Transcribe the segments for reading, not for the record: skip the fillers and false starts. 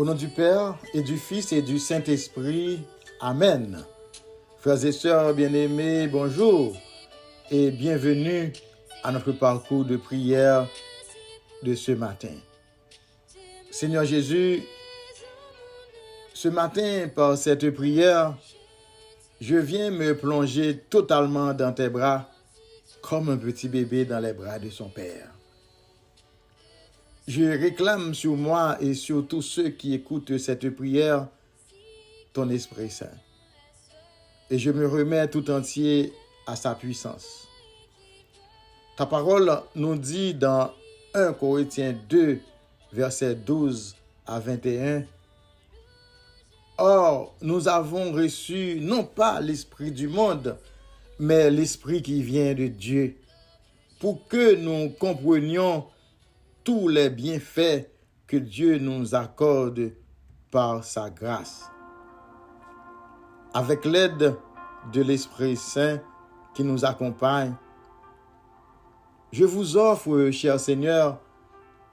Au nom du Père et du Fils et du Saint-Esprit, Amen. Frères et sœurs bien-aimés, bonjour et bienvenue à notre parcours de prière de ce matin. Seigneur Jésus, ce matin, par cette prière, je viens me plonger totalement dans tes bras, comme un petit bébé dans les bras de son Père. Je réclame sur moi et sur tous ceux qui écoutent cette prière ton Esprit Saint. Et je me remets tout entier à sa puissance. Ta parole nous dit dans 1 Corinthiens 2, versets 12 à 21, « Or, nous avons reçu non pas l'esprit du monde, mais l'esprit qui vient de Dieu, pour que nous comprenions tous les bienfaits que Dieu nous accorde par sa grâce. Avec l'aide de l'Esprit Saint qui nous accompagne, je vous offre, cher Seigneur,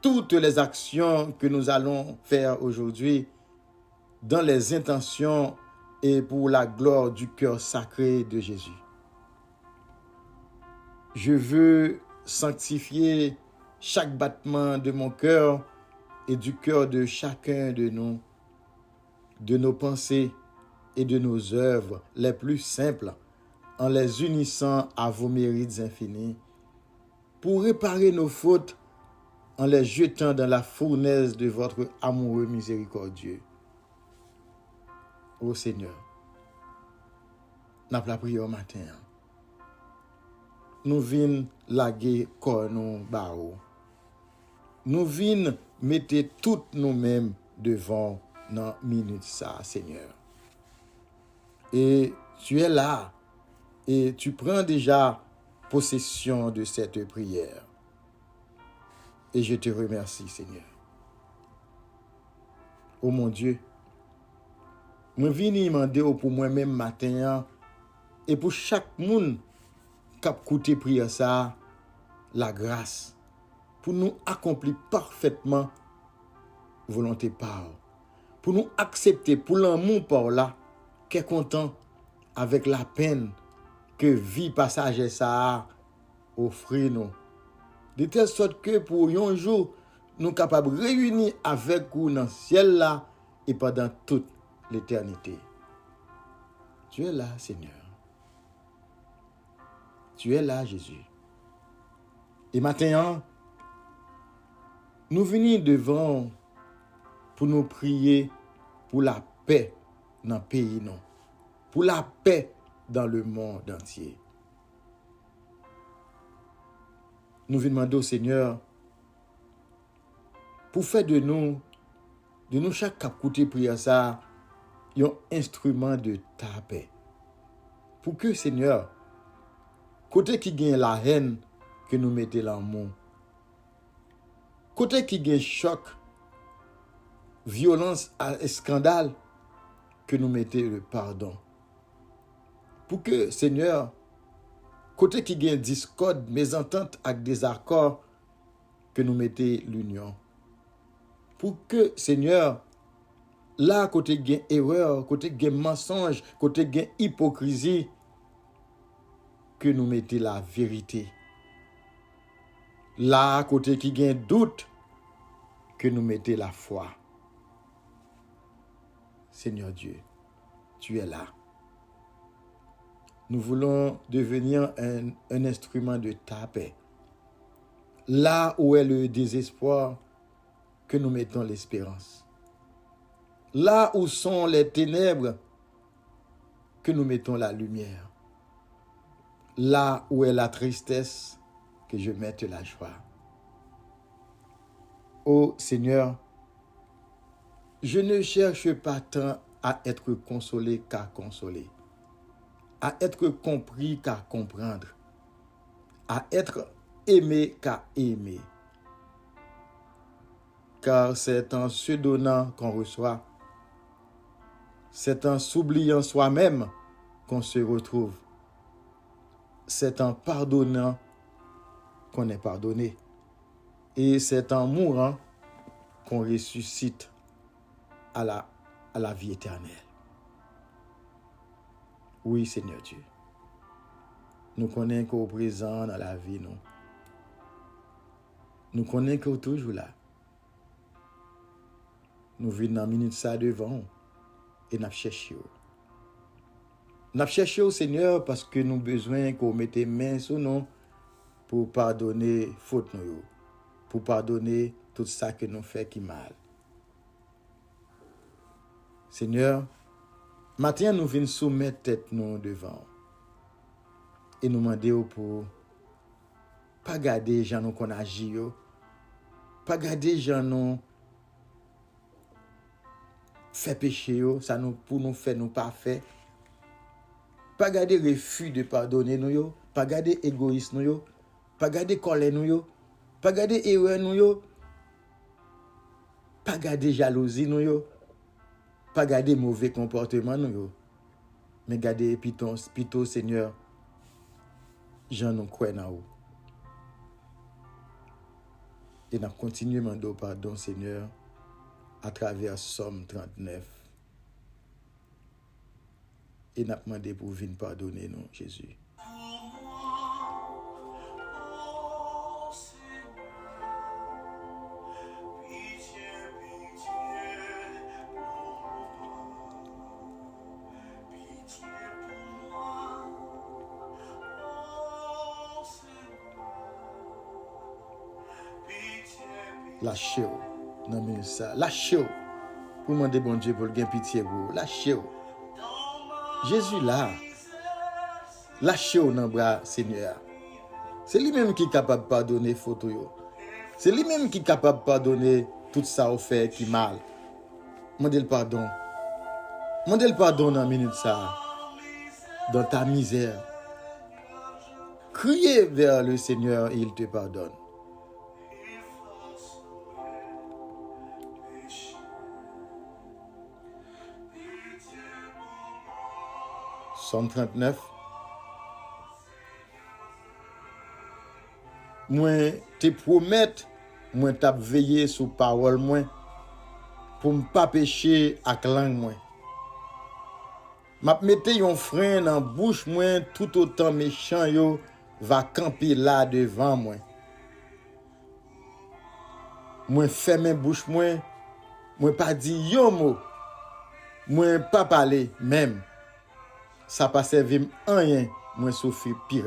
toutes les actions que nous allons faire aujourd'hui dans les intentions et pour la gloire du cœur sacré de Jésus. Je veux sanctifier chaque battement de mon cœur et du cœur de chacun de nous, de nos pensées et de nos œuvres les plus simples, en les unissant à vos mérites infinis, pour réparer nos fautes en les jetant dans la fournaise de votre amoureux miséricordieux. Ô Seigneur, n'a pas prié au matin. Nous venons laguer corps nous barreau. Nous venons mettre toutes nous-mêmes devant nos minutes ça, Seigneur. Et tu es là et tu prends déjà possession de cette prière. Et je te remercie, Seigneur. Oh mon Dieu, je viens demander pour moi-même matin et pour chaque monde qui a écouté prière ça, la grâce pour nous accomplir parfaitement volonté par, pour nous accepter pour l'amour par là, qui est content avec la peine que vie passagère ça offre nous. De telle sorte que pour un jour, nous sommes capables de réunir avec vous dans le ciel là et pendant toute l'éternité. Tu es là, Seigneur. Tu es là, Jésus. Et maintenant, nous venons devant pour nous prier pour la paix dans le pays, non. Pour la paix dans le monde entier. Nous venons demander au Seigneur pour faire de nous chaque écouter prière ça, un instrument de ta paix. Pour que, Seigneur, côté qui gagne la haine, que nous mettons l'amour. Côté qui gagne choc, violence et scandale, que nous mettons le pardon. Pour que, Seigneur, côté qui gagne discorde, mésentente avec désaccord, que nous mettons l'union. Pour que, Seigneur, là, côté gagne erreur, côté gagne mensonge, côté gagne hypocrisie, que nous mettons la vérité. Là, côté qui gagne doute, que nous mettons la foi. Seigneur Dieu, tu es là. Nous voulons devenir un instrument de ta paix. Là où est le désespoir, que nous mettons l'espérance. Là où sont les ténèbres, que nous mettons la lumière. Là où est la tristesse, que je mette la joie. Ô Seigneur, je ne cherche pas tant à être consolé qu'à consoler, à être compris qu'à comprendre, à être aimé qu'à aimer. Car c'est en se donnant qu'on reçoit, c'est en s'oubliant soi-même qu'on se retrouve, c'est en pardonnant qu'on est pardonné, et c'est en mourant qu'on ressuscite. à la vie éternelle. Oui, Seigneur Dieu. Nous connaissons qu'au présent dans la vie, nous. Nous connaissons qu'au toujours là. Nous vivons dans la minute ça devant et nous cherchons. Nous cherchons au Seigneur parce que nous avons besoin qu'on mette main sur nous pour pardonner faute nous, pour pardonner tout ça que nous fait qui mal. Seigneur, maintenant nous venons soumettre tête nous devant et nous demander pour pas garder les gens nous qu'on agit, pas garder les gens nous fait péché, ça nous pour nous faire nous pas faire. Pas garder refus de pardonner nous, pas garder égoïsme nous, pas garder colère nous, pas garder erreur nous, pas garder jalousie nous, pas garder mauvais comportement nous, mais garder plutôt Seigneur, j'en nous crois dans vous. Et nous continuons à demander pardon Seigneur à travers Somme 39. Et nous demandé pour venir pardonner nous, Jésus. Lâchez-vous. Non mais ça, lâchez-vous. Pour demander bon Dieu pour gagner pitié pour lâchez-vous. Jésus là. Lâchez-vous dans le bras Seigneur. C'est lui-même qui est capable de pardonner faute. C'est lui-même qui est capable de pardonner tout ça au fait qui mal. Demandez le pardon. Demandez le pardon dans la minute ça. Dans ta misère. Criez vers le Seigneur et il te pardonne. Somme 39. Moi te promets, moi t'ai veillé sur parole moi pour ne pas pécher avec langue moi. M'a mette yon frein dans bouche moi tout autant méchant yo va camper là devant moi. Moi ferme bouche moi pas dit yon mot. Moi pas parler même. Ça pas servi rien, moi souffrir pire.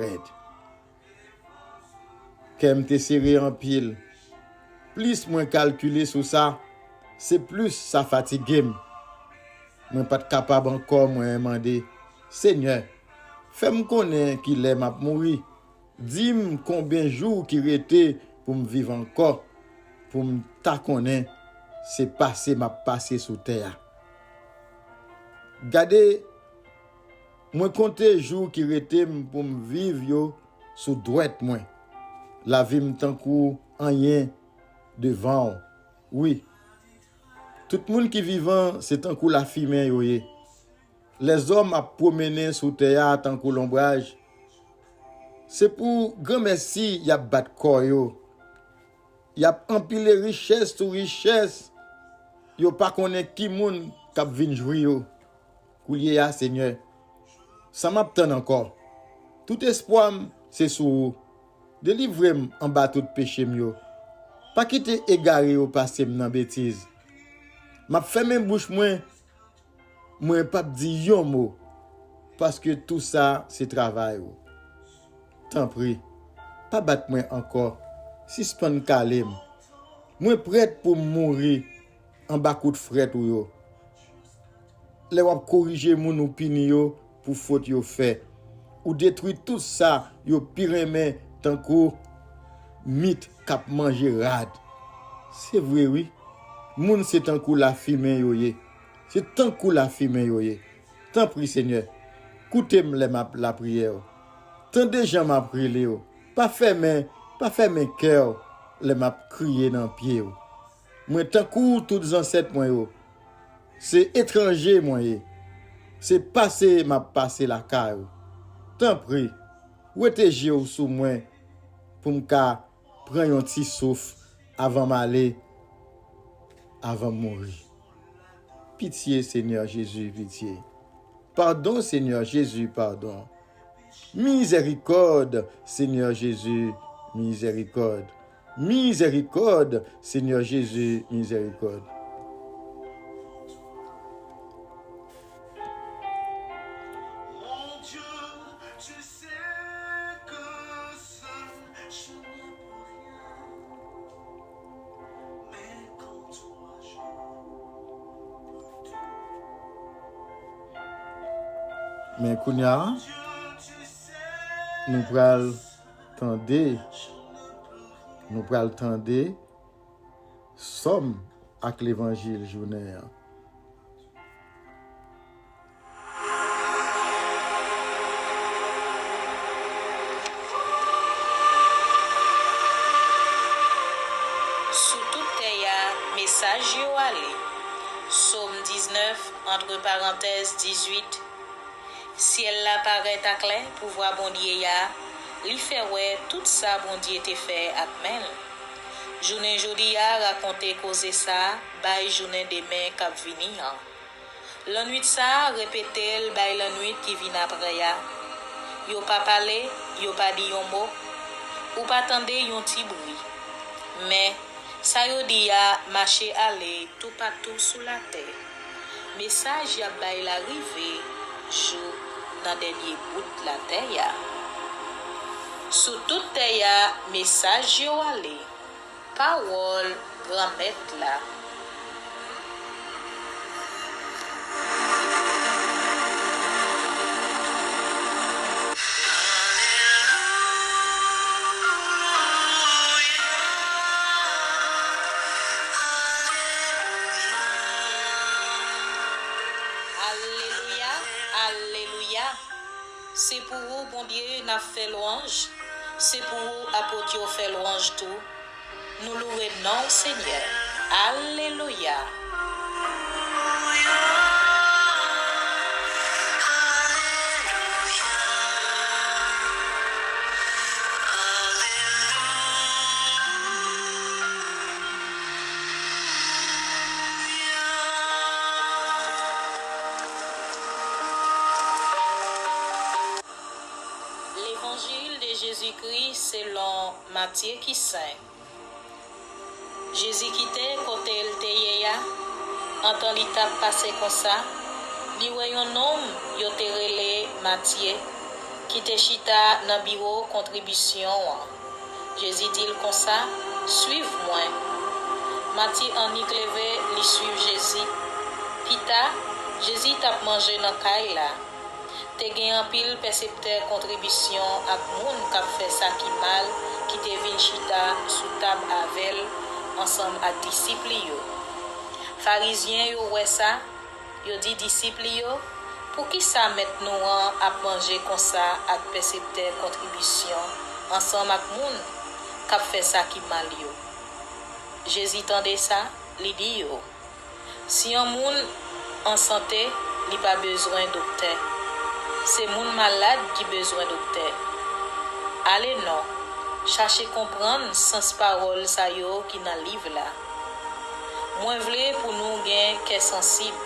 Qu'aime te serré en pile. Plus moi calculer sur ça, c'est plus ça fatigue. Moi pas capable encore moi demander Seigneur, fais-moi connaître qu'il est m'a mourir. Dis-moi combien de jours qui restait pour me vivre encore, pour me ta connaître, c'est passé m'a passé sur terre. Gardez moi compter jour qui restait pour me vivre yo sous droite moi. La vie me tant coup rien devant. Oui. Tout le monde qui vivant, c'est tant coup la fumée yo. Les hommes a promener sous terre tant coup l'ombrage. C'est pour grand merci y a battre corps yo. Y a empilé richesse sur richesse. Yo pas connaît qui moun k'ap vinn jouir yo. Koulier ya Seigneur. Ça m'attend encore. Tout espoir c'est sur délivrer en bas tout péché mio. Pas quitter égaré au passé dans bêtise. M'a fermé bouche moi pas dire yon mot parce que tout ça c'est travail. Tant pis. Pas battre moi encore. Suspend calme. Moi prête pour mourir en bas coup de fret ou yo. Les wap corriger mon opinion pour faute yo fait ou détruire tout ça yo pire mais tant que mythe k'ap manger rad. C'est vrai oui. Moun c'est tant que la fumée yo yé. C'est tant que la fumée yo yé. Tant prie Seigneur. Écoutez-moi la prière. Tant de gens m'a prié yo. Pas fermer cœur les m'a crier dans pied yo. Moi tant que tous ancêtres moi yo. C'est étranger moi yé. C'est passé m'a passé la caille. Tant prie. Retégez ou sous moi pour m'ka prendre un petit souffle avant m'aller avant mourir. Pitié, Seigneur Jésus, pitié. Pardon, Seigneur Jésus, pardon. Miséricorde, Seigneur Jésus, miséricorde. Miséricorde, Seigneur Jésus, miséricorde. Mais Kounia, nous pral tendre somme avec l'évangile journée. Sous toute terre, message yo allé. Psaume 19, entre parenthèses 18. Ciel la paraît à clair pour voir bon Dieu ya, li fait ouais tout ça bon Dieu te fait ak men. Journée jodi a raconter cause ça, bay journée demain k'ap vini an. La nuit ça répéter bay la nuit qui vient après ya. Yo pas parler, yo pas dit yon mot, ou pas tande yon ti bruit. Mais ça yo di ya marcher aller tout partout sous la terre. Message ya bay l'arrivée jour dans dernier bout de la terre. Sous toute terre, message yo allé. Parole grand maître là. Alléluia, alléluia. C'est pour vous, bon Dieu, n'a fait louange. C'est pour vous, apôtres, fait louange tout. Nous louons non, Seigneur. Alléluia. L'évangile de Jésus-Christ selon Matthieu qui saint. Jésus quittait côté el teya, entend l'étape passer comme ça, li wè yon homme yo te relé Matthieu qui te chita dans bureau contribution. Jésus dit comme ça, suive-moi. Matthieu en y clevé, li suivre Jésus. Pita, Jésus t'a mangé dans kay là. Te gen en pile percepteur contribution ak moun k'ap fait ça qui mal, qui te vin chita sous table avec ensemble ak disciples yo. Pharisiens yo wè ça, yo dit disciples yo, pour qui ça met nou an à manger comme ça ak percepteur contribution ensemble ak moun k'ap fait ça qui mal yo. Jésus tendait ça, li dit yo. Si un moun en santé, li pas besoin docteur. C'est moun malade qui besoin docteur. Allez non, cherchez comprendre sens parole sa yo qui dans livre là. Moi vle pour nous gain qu'est sensible.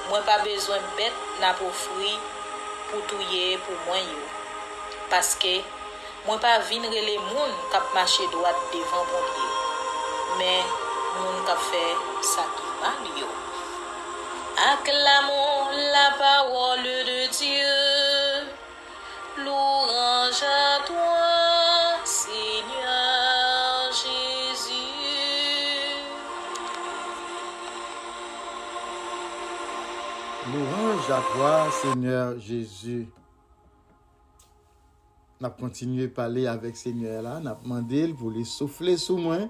Moi pas besoin bête n'a pour fruit pour touyer pour moi yo. Parce que moi pas vinn rele moun k'ap marcher droit devant bon Dieu. Mais moun k'ap fait ça qui mal yo. Acclamons la parole de Dieu. Louange à toi, Seigneur Jésus. Louange à toi, Seigneur Jésus. N'a continué à parler avec Seigneur là, n'a demandé pour les souffler sous moi,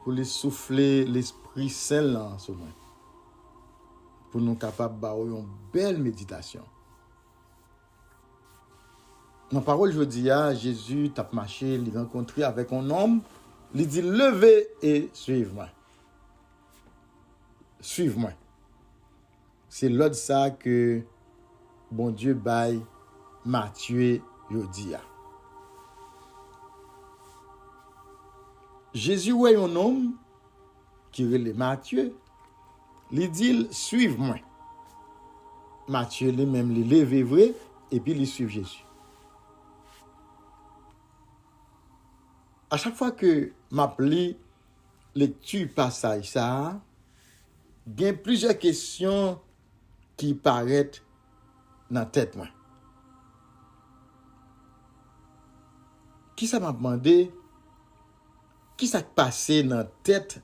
pour les souffler l'Esprit Saint là sous moi. Pour nous capables d'avoir une belle méditation. Dans la parole, je dis, Jésus t'a marché, il rencontré avec un homme, il dit, levez et suivez-moi. Suivez-moi. C'est l'autre ça que bon Dieu baille Matthieu Yodia. Jésus ouais un homme qui relève Matthieu. il dit suive-moi. Matthieu lui-même il levé vrai et puis il suit Jésus. À chaque fois que m'appli lecture passage ça, il y a plusieurs questions qui paraissent dans la tête moi. Qui ça m'a demandé? Qui ça passé dans la tête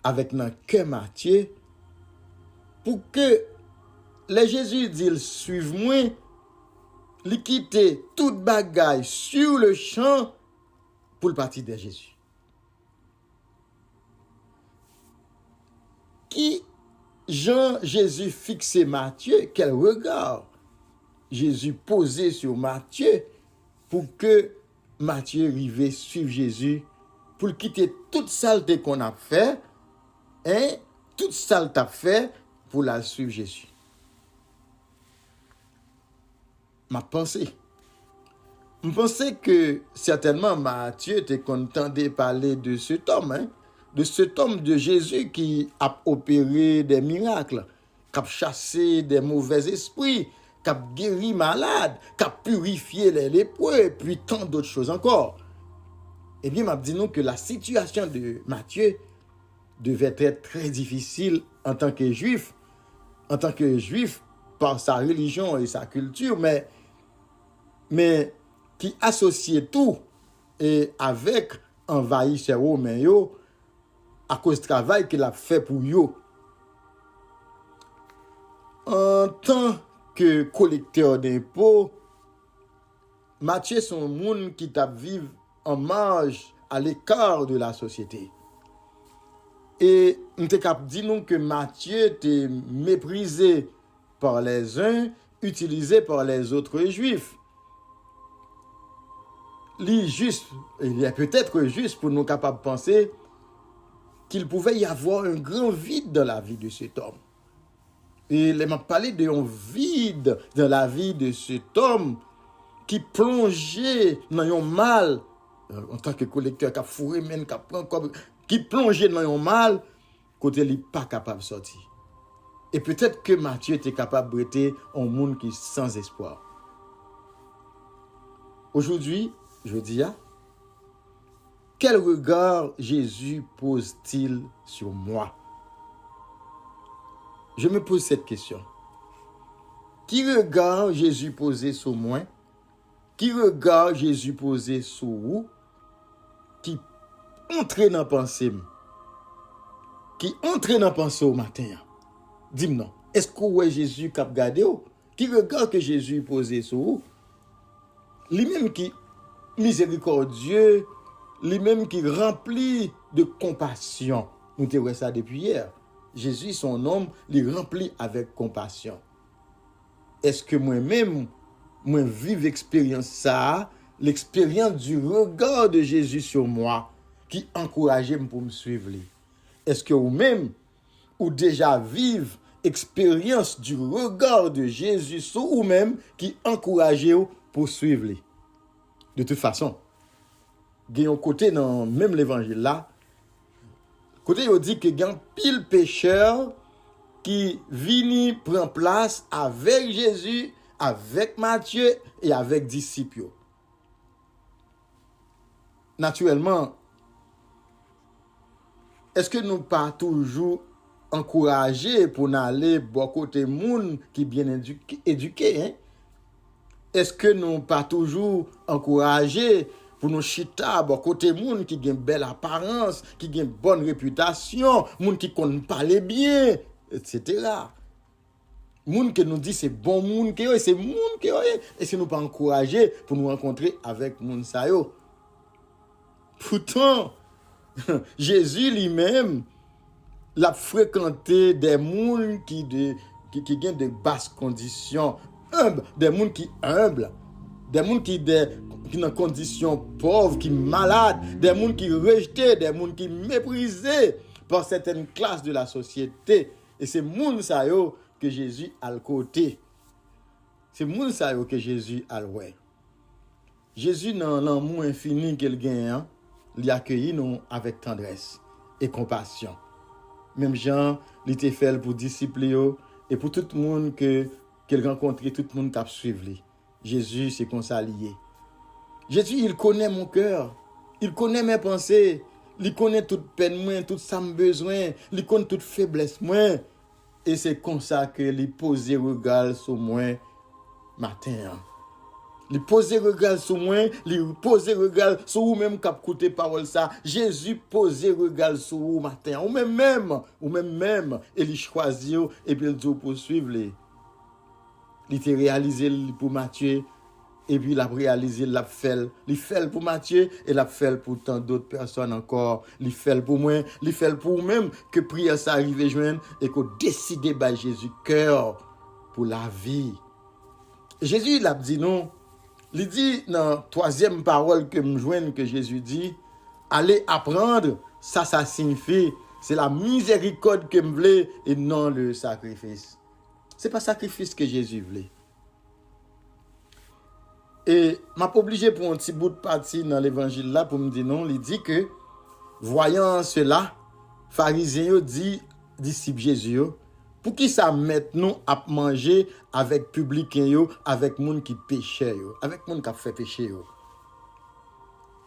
avec dans cœur Matthieu pour que les Jésus dit suive-moi, il quitter toute bagaille sur le champ pour le parti de Jésus. Qui Jean Jésus fixé Matthieu, quel regard Jésus posé sur Matthieu pour que Matthieu arrive suivre Jésus pour quitter toute saleté qu'on a fait et toute saleté fait pour la suivre Jésus. Ma pensée. Je pensais que certainement Matthieu était content de parler de cet homme, de cet homme de Jésus qui a opéré des miracles, qui a chassé des mauvais esprits, qui a guéri malades, qui a purifié les lépreux, et puis tant d'autres choses encore. Eh bien, m'a dit nous que la situation de Matthieu devait être très difficile en tant que juif par sa religion et sa culture, mais qui associait tout et avec envahisseur romain yo à cause du travail qu'il a fait pour yo. En tant que collecteur d'impôts, Matthieu son monde qui t'a vivre en marge à l'écart de la société. Et on te cap dit nous que Matthieu était méprisé par les uns, utilisé par les autres juifs. Il est peut-être juste pour nous capables de penser qu'il pouvait y avoir un grand vide dans la vie de cet homme. Et il m'a parlé d'un vide dans la vie de cet homme qui plongeait dans un mal, en tant que collecteur, qui a fourré, qui plongeait dans un mal, côté il n'est pas capable de sortir. Et peut-être que Matthieu était capable de être un monde qui est sans espoir. Aujourd'hui, je dis, quel regard Jésus pose-t-il sur moi? Je me pose cette question. Qui regard Jésus posé sur moi? Qui regard Jésus posé sur vous? Qui entre dans la pensée? Qui entre dans la pensée au matin? Dis-moi, est-ce que vous Jésus qui a regardé? Qui regard que Jésus posé sur vous? Lui-même qui miséricordieux, lui-même qui rempli de compassion. Nous te voyons ça depuis hier. Jésus, son homme, il remplit avec compassion. Est-ce que moi-même, moi vive expérience ça, l'expérience du regard de Jésus sur moi, qui encourageait pour me suivre? Est-ce que vous-même, ou déjà vive expérience du regard de Jésus sur vous-même, qui encourageait pour suivre? De toute façon, il y a un côté dans même l'évangile là, côté il dit que il y a un pile pécheur qui vient prendre place avec Jésus, avec Matthieu et avec disciples. Naturellement, est-ce que nous pas toujours encouragés pour aller bon côté monde qui bien éduqué, hein? Est-ce que nous pas toujours encouragés pour nous chita bon côté monde qui gagne belle apparence, qui gagne bonne réputation, monde qui connaît parler bien, etc. Monde que nous dit c'est bon monde que c'est monde que est-ce que nous pas encouragés pour nous rencontrer avec monde ça yo? Pourtant Jésus lui-même l'a fréquenté des monde qui gagnent de basses conditions, humbles, des monde qui humbles, des monde qui dans conditions pauvres, qui malades, des monde qui rejetés, des monde qui méprisés par certaines classes de la société. Et c'est monde ça yo que Jésus a le côté. C'est monde ça yo que Jésus a le ouais. Jésus dans l'amour infini qu'il gagne, il accueillit nous avec tendresse et compassion. même Jean, il était fait pour disciples yo, et pour tout le monde qu'elle rencontre, tout le monde qui suivre lui. Jésus, c'est comme ça lié. Jésus, il connaît mon cœur. Il connaît mes pensées. Il connaît toute peine, moi, tout ça me besoin. Il connaît toute faiblesse, moi. Et c'est comme ça que il pose regard sur moi matin. Il pose regard sur moi, il pose regard sur vous-même qui écoutez parole ça. Jésus pose regard sur vous matin. Ou même, et il choisit et puis il dit poursuivre les. Il t'a réalisé pour Matthieu et puis il a réalisé l'a fait. Il fait pour Matthieu et l'a fait pour tant d'autres personnes encore. Il fait pour moi, il fait pour vous-même que prière ça arrive joindre et qu'on décide par Jésus cœur pour la vie. Jésus il a dit non. Il dit dans la troisième parole que me joigne que Jésus dit, allez apprendre, ça signifie, c'est la miséricorde que me voulait et non le sacrifice. C'est pas sacrifice que Jésus voulait. Et m'a pas obligé pour un petit bout de partie dans l'évangile là pour me dire non, il dit que voyant cela, pharisiens dit disciples Jésus pour qui ça mettre nous à manger avec publicains yo, avec monde qui péchait yo, avec monde qui a fait péché yo.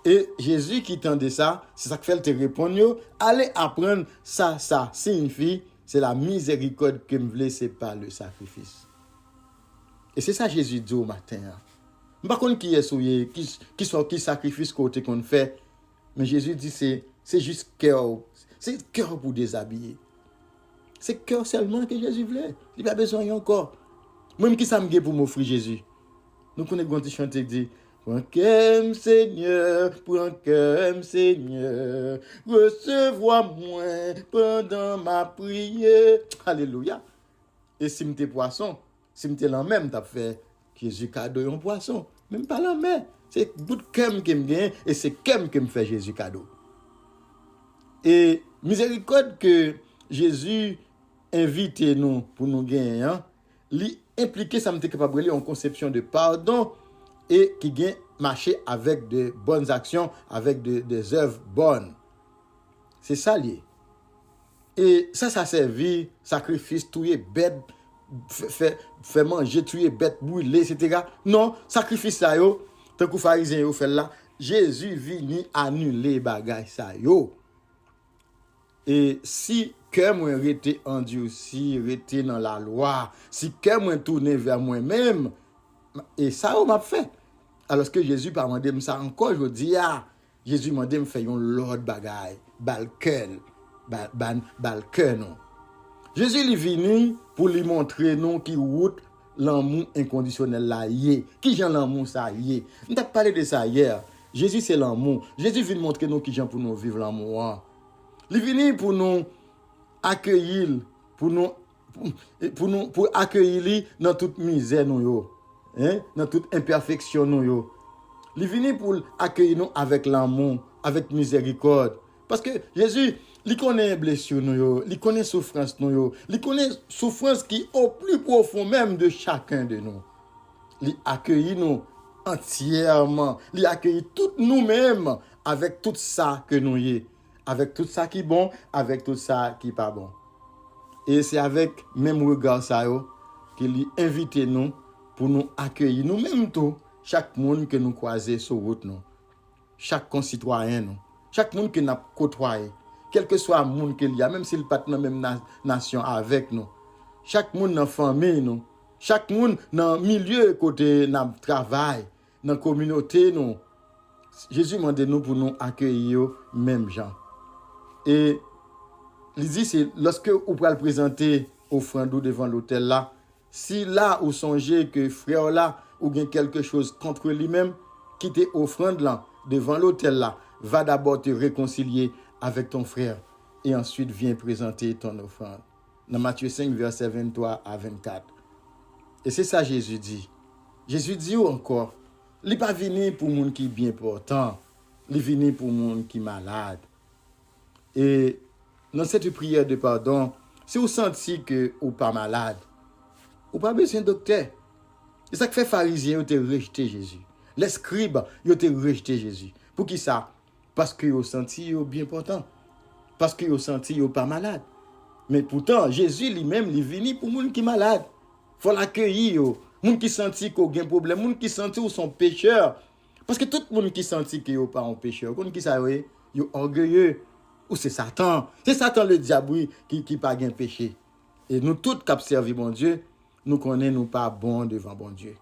Et Jésus qui tendait ça, c'est ça que fait te répondre yo, allez apprendre ça signifie c'est la miséricorde que me voulait, c'est pas le sacrifice. Et c'est ça Jésus dit au matin. Par contre qui est souillé, qui sacrifice côté qu'on fait, mais Jésus dit c'est juste cœur, c'est cœur pour déshabiller. C'est cœur seulement que Jésus voulait. Il n'y a pas besoin encore. Même qui ça me pour m'offrir Jésus. Nous connaissons quand il chante et dit pour un cœur, Seigneur, recevoir-moi pendant ma prière. Alléluia. Et si m'étais poisson, si m'étais la même, t'as fait Jésus cadeau un poisson. Même pas la même. C'est bout de cœur qui me gagne et c'est cœur qui me fait Jésus cadeau. Et miséricorde que Jésus invite nous pour nous gagner, lui impliquer ça m'était capable de en conception de pardon et qui gagne marcher avec de bonnes actions, avec des œuvres bonnes. C'est ça lié. Et ça servi sacrifice tuer bête fait manger tuer bête brûler etc. Non, sacrifice ça yo tant que pharisiens yo fait là, Jésus vini annuler bagay ça yo. Et si cœur moi rete endurci, rete dans la loi, si cœur moi tourné vers moi-même, et ça on m'a fait. Alors que Jésus pas mandé ça encore aujourd'hui Jésus mandé me faire un l'autre bagaille, bal cœur non. Jésus il venu pour lui montrer non qui route l'amour inconditionnel là yé. Qui gens l'amour ça yé. On t'a parlé de ça hier. Jésus c'est l'amour. Jésus vient montrer nous qui gens pour nous vivre l'amour. Il venu pour nous accueillir, pour accueillir dans toute misère nous yo, dans toute imperfection nous yo. Il venu pour accueillir nous avec l'amour, avec miséricorde. Parce que Jésus, il connaît blessure nous yo, il connaît souffrance nous yo, il connaît souffrance qui au plus profond même de chacun de nous. Il accueillit nous entièrement, il accueillit tout nous-mêmes avec tout ça que nous y est. Avec tout ça qui est bon, avec tout ça qui n'est pas bon. Et c'est avec même regard ça qu'il invite nous pour nous accueillir, nous-mêmes tout, chaque monde que nous croisons sur route, nous, chaque concitoyen, nous, chaque monde que nous avons côtoyé, quel que soit le monde qu'il y a, même s'il n'est pas dans la même nation avec nous, chaque monde dans la famille, nous, chaque monde dans le milieu côté notre travail, dans la communauté, nous, Jésus demande nous pour nous accueillir même gens. Et il dit, c'est lorsque vous pouvez présenter offrande devant l'autel là, si là vous songez que frère là, ou bien quelque chose contre lui-même, quittez offrande là, devant l'autel là, va d'abord te réconcilier avec ton frère, et ensuite viens présenter ton offrande. Dans Matthieu 5, verset 23 à 24. Et c'est ça Jésus dit. Jésus dit encore, il n'est pas venu pour monde qui est bien portant, il est venu pour monde qui est malade. Et dans cette prière de pardon, si vous sentez que vous n'êtes pas malade, vous n'avez pas besoin de docteur. C'est ça que fait les pharisiens, ils ont rejeté Jésus. Les scribes, ils ont rejeté Jésus. Pour qui ça? Parce qu'ils ont senti bien portant. Parce qu'ils ont senti qu'ils n'sont pas malade. Mais pourtant, Jésus lui-même, il est venu pour les gens qui sont malades. Il faut l'accueillir. Les gens qui sentent qu'ils ont un problème, les gens qui sentent qu'ils sont pécheurs. Parce que tout le monde qui sentit qu'ils sont pas un pécheur, les gens qui savent, ils sont orgueilleux. Ou c'est Satan. C'est Satan le diable qui n'a pas de péché. Et nous tous qui servons bon Dieu, nous connaissons nous pas bons devant bon Dieu.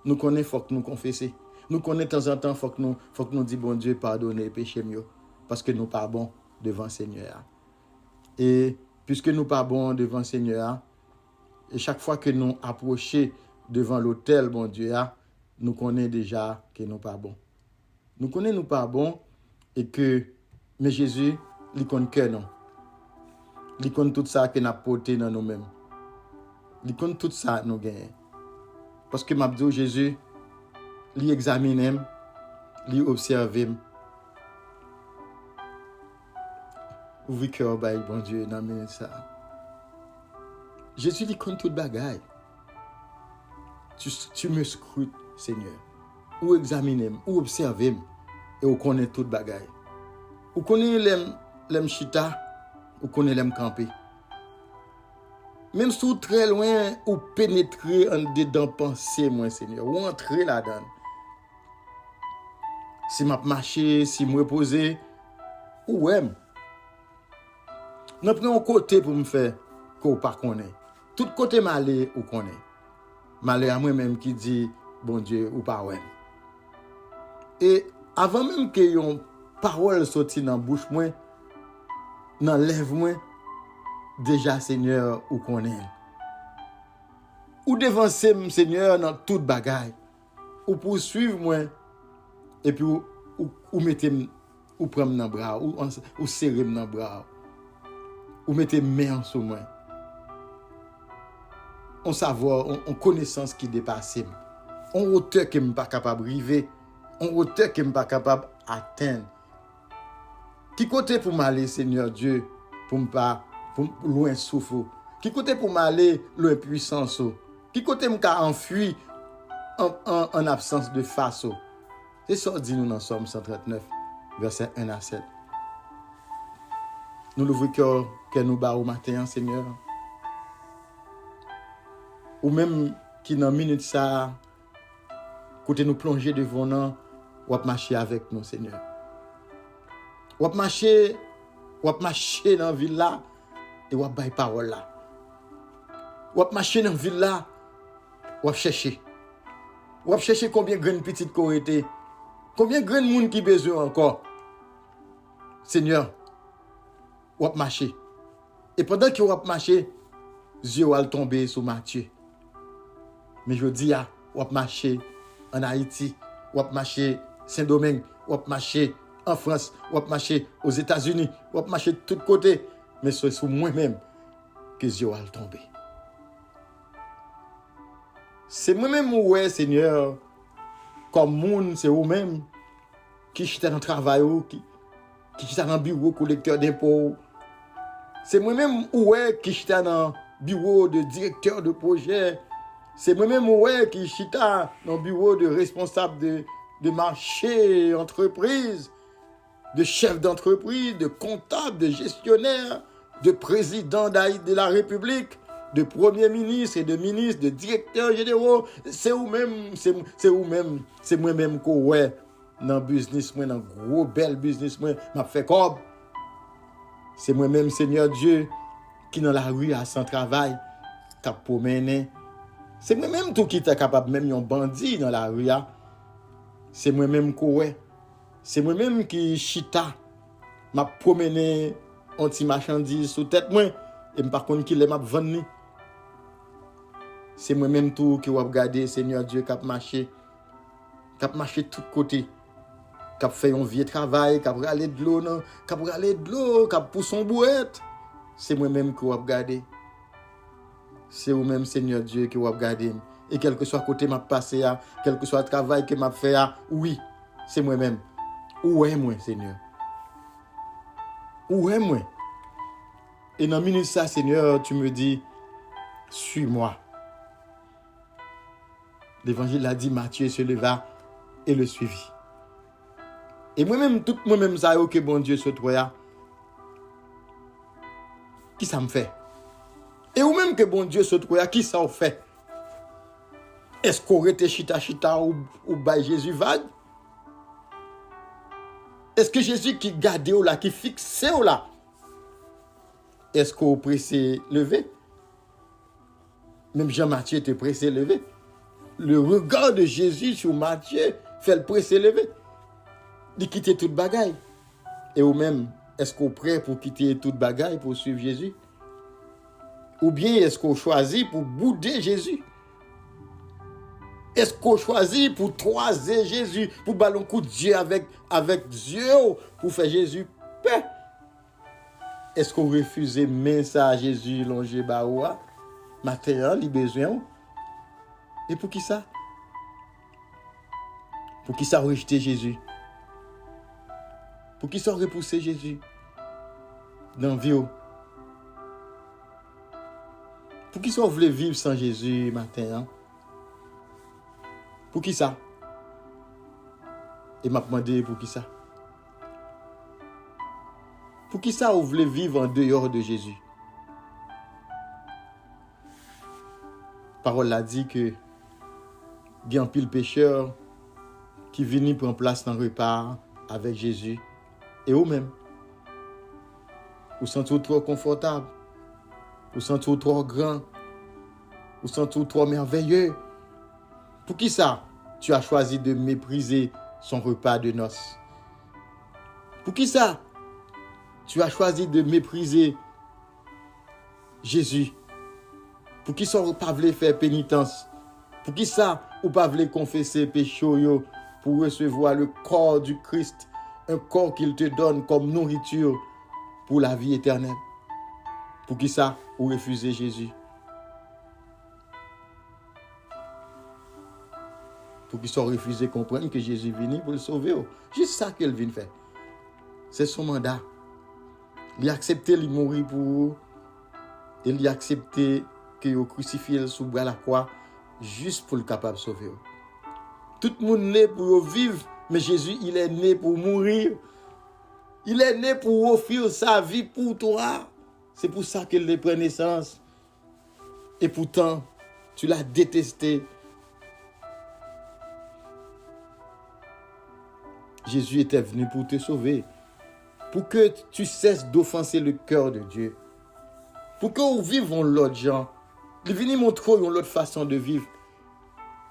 Nous connaissons, il faut que nous confessions. Nous connaissons de temps en temps, il faut que nous disions bon Dieu, pardonnez les péchés mieux. Parce que nous pas bons devant le Seigneur. Et puisque nous pas bons devant le Seigneur, et chaque fois que nous approchons devant l'autel, bon Dieu, nous connaissons déjà que nous pas bons. Nous connaissons nous pas bons et que, mais Jésus, il connaît que non. Il connaît tout ça que nous avons porté dans nous-mêmes. Il connaît tout ça que nous gagnons. Parce que m'a dit Jésus, il examine, il observe. Ouvre cœur, bon Dieu, dans minute ça. Jésus, il connaît toute bagaille. Tu me scrutes, Seigneur. Ou examine, ou observe, et ou connaît toute bagaille. Ou connaît l'aime chita, ou connaît l'aime camper. Même si très loin, ou pénétrer en dedans pensée, moi, Seigneur, ou entrer là-dedans. Si m'a marché, si me reposer, ou aime. Nous prenons un côté pour me faire qu'on pas connaît. Tout côté malé ou connaît. Malé à moi-même qui dit, bon Dieu, ou pas ouais. Et avant même que yon parole sorti dans bouche moi, dans lèvre moi, déjà Seigneur ou connaît. Ou devancer Seigneur dans toute bagaille. Ou poursuivre moi et puis ou mettez ou prendre dans bras ou serrer dans bras. Ou mettez main sur moi. On savoir, on connaissance qui dépasse. On hauteur que je ne suis pas capable d'arriver. On hauteur que je ne suis pas capable d'atteindre. Qui côté pour m'aller, Seigneur Dieu, pour me pas loin souffle. Qui côté pour m'aller loin puissance. Qui côté me enfuir en absence de face. C'est ça dit nous dans Somme 139, verset 1 à 7. Nous l'ouvrons cœur que nous bas au matin, Seigneur. Ou même qui dans minute ça, côté nous plonger devant nous, ou marcher avec nous, Seigneur. Ou marcher dans la ville là, et ou bailler parole là. Ou marcher dans la ville là, ou chercher. Ou chercher combien de grandes petites qu'on été, combien de grands monde qui besoin encore. Seigneur, ou marcher. Et pendant que ou marcher, Dieu va tomber sur Matthieu. Mais je dis, ou marcher en Haïti, ou marcher Saint-Domingue, ou marcher en France, ou marcher aux États-Unis, ou marcher de tous côtés. Mais c'est sur moi-même que Dieu va tomber. C'est moi-même, ouais, Seigneur, comme monde, c'est vous-même qui chita dans le travail, qui chita dans le bureau collecteur d'impôts. C'est moi-même, ouais, qui chita dans le bureau de directeur de projet. C'est moi-même, ouais, qui chita dans le bureau de responsable de marché, entreprise, de chef d'entreprise, de comptable, de gestionnaire, de président de la République, de premier ministre et de ministre, de directeur généraux. C'est vous-même, c'est vous-même, c'est moi-même qui, ouais, dans le business, moi, dans le gros bel business, moi, m'a fait comme. C'est moi-même, Seigneur Dieu, qui dans la rue à son travail, qui a promené. C'est moi-même tout qui est capable, même un bandit dans la rue. C'est moi-même qui, ouais. C'est moi-même qui chita, m'a promené anti-marchandise sous tête moi, et par contre qui les m'a vendu. C'est moi-même tout qui va regarder, Seigneur Dieu, qui a marché de tous côtés. Qui a fait un vieux travail, qui a râlé de l'eau, qui a poussé son bouette. C'est moi-même qui va regarder. C'est vous-même, Seigneur Dieu, qui va regarder. Et quel que soit le côté m'a passé, quel que soit le travail que m'a fait, oui, c'est moi-même. Où est moi, Seigneur? Où est moi? Et dans minute ça, Seigneur, tu me dis, suis-moi. L'évangile a dit, Matthieu se leva et le suivit. Et moi-même, ça, que bon Dieu se trouve, qui ça me fait? Et ou même que bon Dieu se trouve, à qui ça a fait? Est-ce qu'on était chita ou by Jésus vague? Est-ce que Jésus qui gardait ou là, qui fixait ou là? Est-ce qu'on pressé lever? Même Jean-Matthieu était pressé lever. Le regard de Jésus sur Matthieu fait le pressé lever. Il quitter toute bagaille. Et ou même, est-ce qu'on est prêt pour quitter toute bagaille pour suivre Jésus? Ou bien est-ce qu'on choisit pour bouder Jésus? Est-ce qu'on choisit pour toiser Jésus, pour ballon coup de Dieu avec Dieu, pour faire Jésus paix? Est-ce qu'on refuse mais ça à Jésus longé baoua? Matin, il besoin. Et pour qui ça? Pour qui ça rejeter Jésus? Pour qui ça repousser Jésus dans la vie? Pour qui ça voulait vivre sans Jésus matin? Pour qui ça? Et m'a demandé pour qui ça? Pour qui ça vous voulez vivre en dehors de Jésus? La parole a dit que il y a un pile pécheur qui vient prendre place dans le repas avec Jésus. Et vous-même, vous sentez trop confortable, vous sentez trop grand, vous sentez trop merveilleux. Pour qui ça, tu as choisi de mépriser son repas de noces? Pour qui ça, tu as choisi de mépriser Jésus? Pour qui ça, vous ne pouvez pas faire pénitence? Pour qui ça, vous ne pouvez pas confesser péché pour recevoir le corps du Christ, un corps qu'il te donne comme nourriture pour la vie éternelle? Pour qui ça, vous refusez Jésus? Pour qui ça, vous refusez comprendre que Jésus est venu pour le sauver? Juste ça qu'il vient faire. C'est son mandat. Il a accepté de mourir pour vous. Il a accepté que vous crucifiez sous bois la croix juste pour le capable de sauver. Tout le monde est né pour vivre, mais Jésus, il est né pour mourir. Il est né pour offrir sa vie pour toi. C'est pour ça qu'il prend naissance. Et pourtant, tu l'as détesté. Jésus était venu pour te sauver. Pour que tu cesses d'offenser le cœur de Dieu. Pour que nous vivions l'autre gens. Il est venu montrer une autre façon de vivre.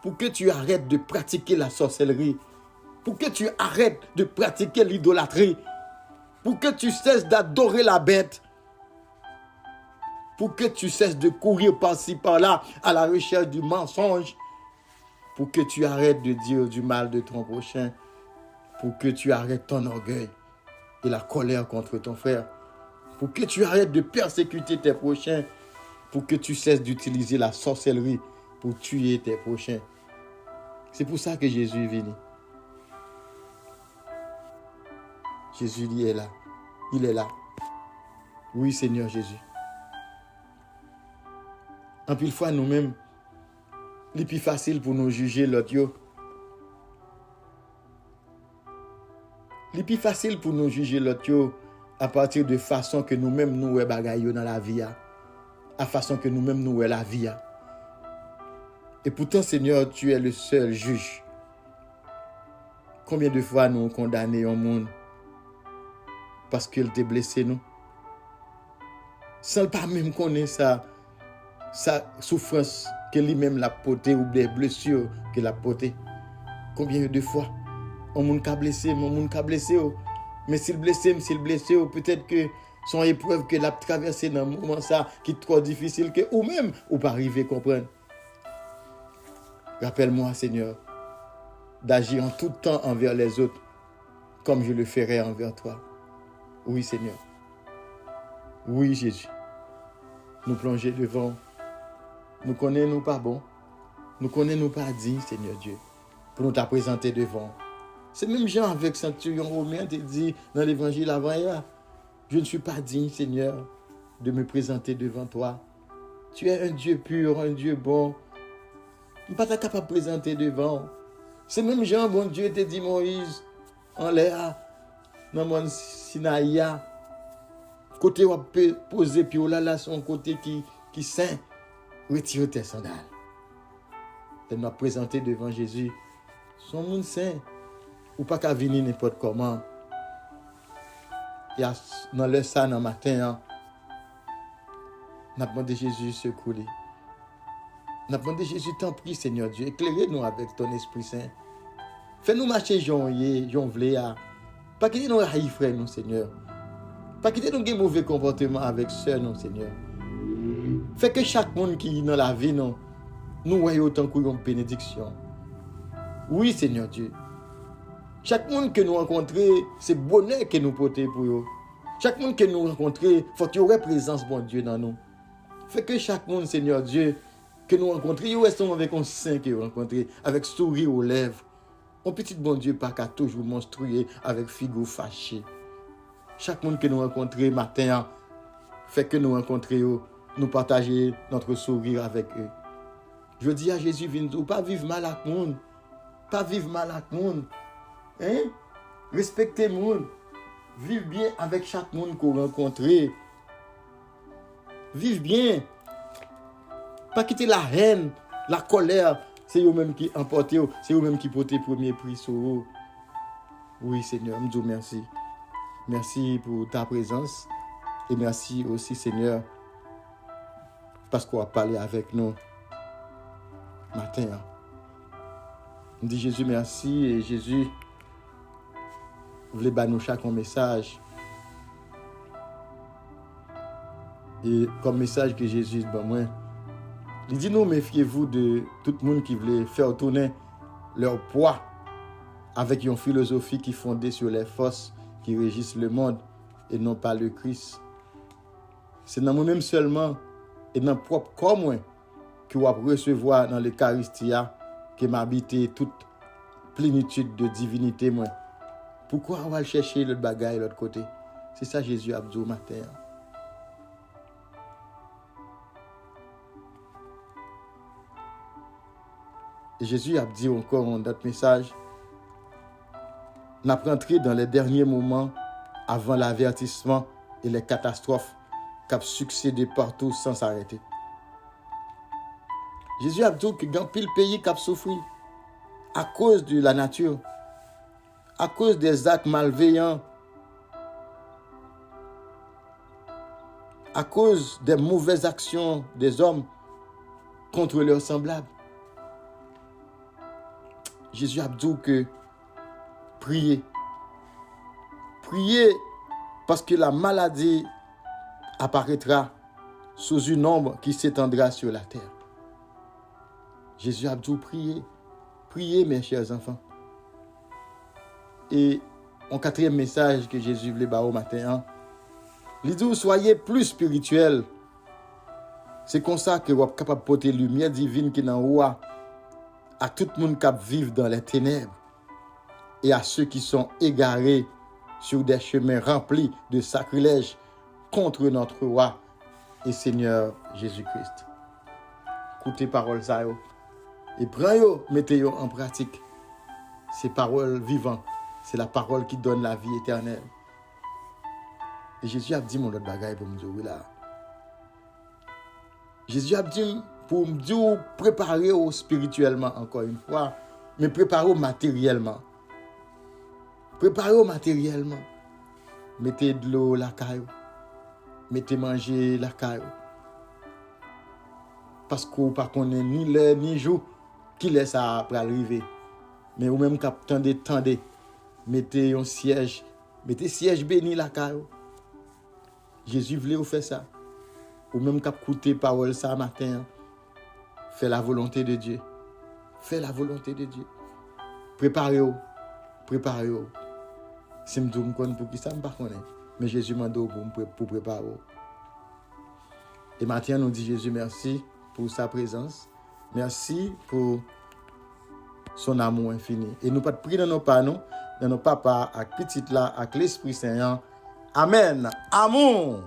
Pour que tu arrêtes de pratiquer la sorcellerie. Pour que tu arrêtes de pratiquer l'idolâtrie. Pour que tu cesses d'adorer la bête. Pour que tu cesses de courir par-ci par-là à la recherche du mensonge. Pour que tu arrêtes de dire du mal de ton prochain. Pour que tu arrêtes ton orgueil et la colère contre ton frère. Pour que tu arrêtes de persécuter tes prochains. Pour que tu cesses d'utiliser la sorcellerie pour tuer tes prochains. C'est pour ça que Jésus est venu. Jésus il est là. Il est là. Oui, Seigneur Jésus. En pile fois, nous-mêmes, il est plus facile pour nous juger l'autre. Il est plus facile pour nous juger l'autre à partir de façon que nous-mêmes nous voyons bagaille dans la vie. À façon que nous-mêmes nous voyons la vie. Et pourtant, Seigneur, tu es le seul juge. Combien de fois nous condamnons un monde parce qu'il t'a blessé nous? Sans pas même connaître sa souffrance que lui-même l'a portée ou des blessures qu'il a portées. Combien de fois un monde qui a blessé, mais s'il blessé, peut-être que son épreuve qu'il a traversée dans un moment ça qui est trop difficile que ou même ou pas arriver à comprendre. Rappelle-moi, Seigneur, d'agir en tout temps envers les autres comme je le ferai envers toi. Oui, Seigneur. Oui, Jésus. Nous plonger devant. Nous connaissons nous pas bon. Nous connaissons nous pas dignes, Seigneur Dieu, pour nous te présenter devant. C'est même Jean avec Centurion Romain te dit dans l'évangile avant hier. Je ne suis pas digne, Seigneur, de me présenter devant toi. Tu es un Dieu pur, un Dieu bon. Je ne suis pas capable de présenter devant. C'est même Jean, bon Dieu, te dit Moïse, en l'air, dans mon Sinaïa, côté où on peut poser, puis là, son côté qui qui saint, retire tes sandales. De nous présenter devant Jésus, son monde saint, ou pas qu'à venir n'importe comment. Et dans le ça, dans le matin, nous avons demandé Jésus secouer. Nous avons demandé Jésus, t'en prie, Seigneur Dieu, éclairez-nous avec ton Esprit Saint. Fais-nous marcher, Jean vlé. Pas quitter nous haïs, frère, nous, Seigneur. Pas quitter nous un mauvais comportement avec sœur, nous, Seigneur. Fais que chaque monde qui est dans la vie, nous voyons autant que une bénédiction. Oui, Seigneur Dieu. Chaque monde que nous rencontrons, c'est bonheur que nous portons pour eux. Chaque monde que nous rencontrons, il faut qu'il y ait présence, bon Dieu, dans nous. Fais que chaque monde, Seigneur Dieu, que nous rencontrons, il reste avec un saint que nous rencontrons, avec sourire aux lèvres. Un petit bon Dieu, pas qu'à toujours monstruer avec figure fâchée. Chaque monde que nous rencontrons matin, fait que nous rencontrons, nous partager notre sourire avec eux. Je dis à Jésus, viens pas vivre mal avec le monde. Pas vivre mal avec le monde. Hein? Respectez le monde. Vivre bien avec chaque monde qu'on rencontre. Vivre bien. Pas quitter la haine, la colère. C'est eux-mêmes qui emportent, c'est eux-mêmes qui portent le premier prix sur eux. Oui, Seigneur, je vous remercie. Merci pour ta présence. Et merci aussi, Seigneur, parce qu'on a parlé avec nous matin. On dit Jésus, merci. Et Jésus, vous voulez nous chaque message. Et comme message que Jésus dit, moi, il dit, nous, méfiez-vous de tout le monde qui voulait faire tourner leur poids avec une philosophie qui est fondée sur les forces qui régissent le monde et non pas le Christ. C'est dans moi-même seulement et dans le propre corps moi que vous recevoir dans l'Eucharistia que m'habite toute plénitude de divinité moi. Pourquoi on va chercher l'autre bagaille de l'autre côté? C'est ça Jésus a dit au matin. Et Jésus a dit encore dans notre message, nous rentrons dans les derniers moments avant l'avertissement et les catastrophes qui ont succédé partout sans s'arrêter. Jésus a dit que dans pile pays qui a souffert à cause de la nature, à cause des actes malveillants, à cause des mauvaises actions des hommes contre leurs semblables. Jésus a dit que priez parce que la maladie apparaîtra sous une ombre qui s'étendra sur la terre. Jésus a dit priez mes chers enfants. Et un quatrième message que Jésus voulait dire au matin, il dit soyez plus spirituels. C'est comme ça que vous êtes capable de porter lumière divine qui est en haut à tout le monde qui vit dans les ténèbres et à ceux qui sont égarés sur des chemins remplis de sacrilèges contre notre roi et Seigneur Jésus-Christ. Écoutez paroles ça et prenez-les, mettez-les en pratique. Ces paroles vivantes, c'est la parole qui donne la vie éternelle. Et Jésus a dit mon autre bagaille pour me dire oui là. Jésus a dit pour me dire préparez-vous spirituellement encore une fois, mais préparez-vous matériellement. Préparez-vous matériellement. Mettez de l'eau la caillou. Mettez manger la caillou. Parce que vous ne connaissez ni l'heure ni jour qui laisse ça pour arriver. Mais vous même attendez. Mettez un siège. Mettez siège béni la caillou. Jésus voulait vous faire ça. Ou même écouter parole ça matin. Fais la volonté de Dieu. Fais la volonté de Dieu. Préparez-vous. Si je me dis pour qui ça, je ne sais pas. Mais Jésus m'a dit pour préparer. Et maintenant, nous dit Jésus merci pour sa présence. Merci pour son amour infini. Et nous pas de prier dans nos panneaux, dans nos papas, avec petit là, avec l'Esprit Saint. Amen. Amour.